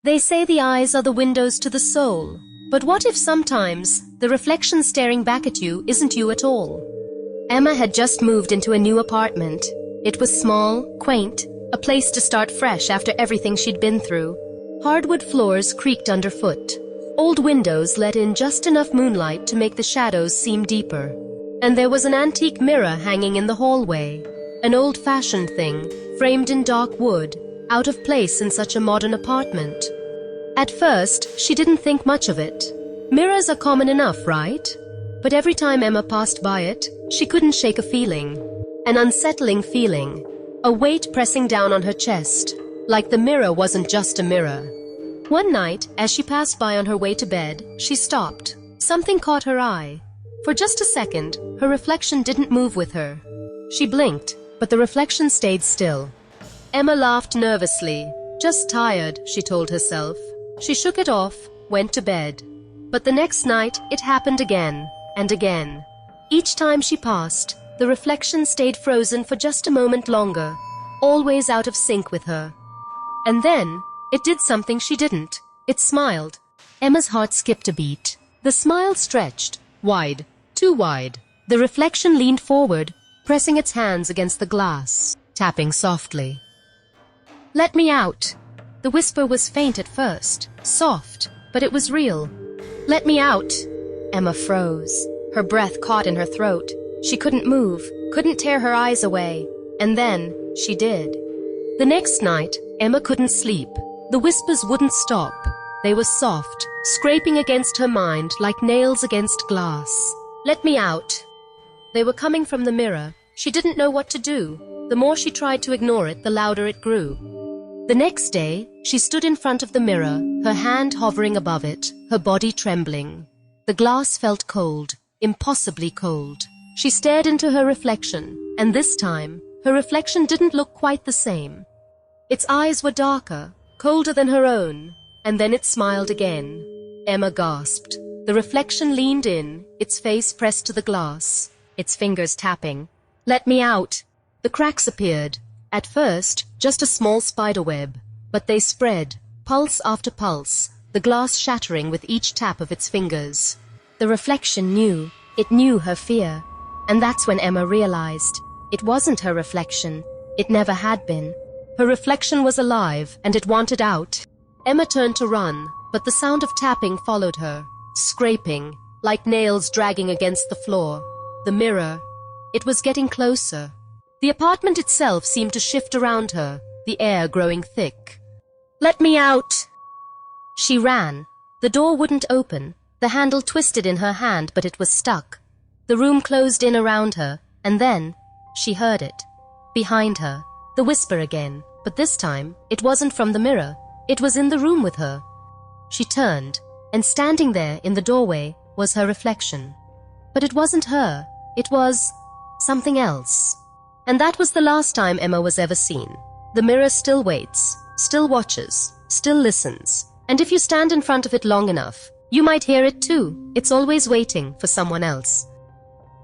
They say the eyes are the windows to the soul. But what if sometimes the reflection staring back at you isn't you at all? Emma had just moved into a new apartment. It was small, quaint, a place to start fresh after everything she'd been through. Hardwood floors creaked underfoot. Old windows let in just enough moonlight to make the shadows seem deeper. And there was an antique mirror hanging in the hallway. An old-fashioned thing, framed in dark wood, out of place in such a modern apartment. At first, she didn't think much of it. Mirrors are common enough, right? But every time Emma passed by it, she couldn't shake a feeling. An unsettling feeling. A weight pressing down on her chest. Like the mirror wasn't just a mirror. One night, as she passed by on her way to bed, she stopped. Something caught her eye. For just a second, her reflection didn't move with her. She blinked, but the reflection stayed still. Emma laughed nervously. Just tired, she told herself. She shook it off, went to bed. But the next night, it happened again, and again. Each time she passed, the reflection stayed frozen for just a moment longer, always out of sync with her. And then, it did something she didn't. It smiled. Emma's heart skipped a beat. The smile stretched, wide, too wide. The reflection leaned forward, pressing its hands against the glass, tapping softly. "Let me out." The whisper was faint at first, soft, but it was real. "Let me out." Emma froze. Her breath caught in her throat. She couldn't move, couldn't tear her eyes away. And then, she did. The next night, Emma couldn't sleep. The whispers wouldn't stop. They were soft, scraping against her mind like nails against glass. "Let me out." They were coming from the mirror. She didn't know what to do. The more she tried to ignore it, the louder it grew. The next day, she stood in front of the mirror, her hand hovering above it, her body trembling. The glass felt cold, impossibly cold. She stared into her reflection, and this time, her reflection didn't look quite the same. Its eyes were darker, colder than her own, and then it smiled again. Emma gasped. The reflection leaned in, its face pressed to the glass, its fingers tapping. "Let me out." The cracks appeared. At first, just a small spider web, but they spread, pulse after pulse, the glass shattering with each tap of its fingers. The reflection knew. It knew her fear. And that's when Emma realized. It wasn't her reflection. It never had been. Her reflection was alive, and it wanted out. Emma turned to run, but the sound of tapping followed her, scraping, like nails dragging against the floor. The mirror. It was getting closer. The apartment itself seemed to shift around her, the air growing thick. "Let me out!" She ran. The door wouldn't open. The handle twisted in her hand, but it was stuck. The room closed in around her, and then she heard it. Behind her, the whisper again, but this time it wasn't from the mirror. It was in the room with her. She turned, and standing there in the doorway was her reflection. But it wasn't her. It was something else. And that was the last time Emma was ever seen. The mirror still waits, still watches, still listens. And if you stand in front of it long enough, you might hear it too. It's always waiting for someone else.